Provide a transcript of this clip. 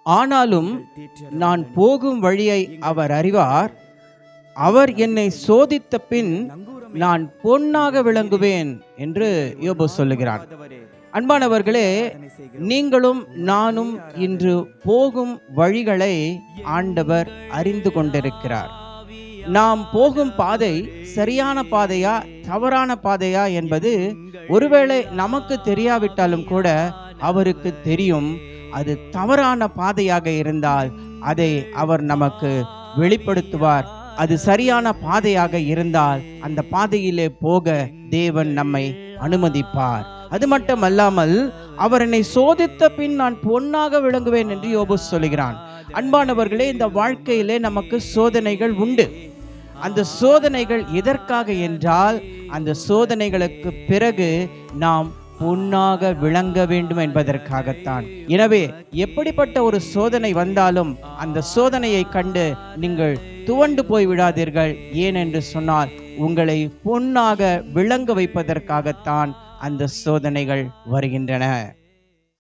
ஆனாலும் நான் போகும் வழியை அவர் அறிவார். அவர் என்னை சோதித்த பின் நான் பொன்னாக விளங்குவேன் என்று யோபு சொல்லுகிறான். அன்பானவர்களே, நீங்களும் நானும் இன்று போகும் வழிகளை ஆண்டவர் அறிந்து கொண்டிருக்கிறார். நாம் போகும் பாதை சரியான பாதையா தவறான பாதையா என்பது ஒருவேளை நமக்கு தெரியாவிட்டாலும் கூட அவருக்கு தெரியும். அது தவறான பாதையாக இருந்தால் அதை அவர் நமக்கு வெளிப்படுத்துவார். அது சரியான பாதையாக இருந்தால் அந்த பாதையிலே போக தேவன் நம்மை அனுமதிப்பார். அது மட்டுமல்லாமல் அவர் என்னை சோதித்த பின் நான் பொன்னாக விளங்குவேன் என்று யோபு சொல்கிறான். அன்பானவர்களே, இந்த வாழ்க்கையிலே நமக்கு சோதனைகள் உண்டு. அந்த சோதனைகள் எதற்காக என்றால், அந்த சோதனைகளுக்கு பிறகு நாம் பொன்னாக விளங்க வேண்டும் என்பதற்காகத்தான். எனவே எப்படிப்பட்ட ஒரு சோதனை வந்தாலும் அந்த சோதனையை கண்டு நீங்கள் துவண்டு போய் விடாதீர்கள். ஏனென்று சொன்னால் உங்களை பொன்னாக விளங்க வைப்பதற்காகத்தான் அந்த சோதனைகள் வருகின்றன.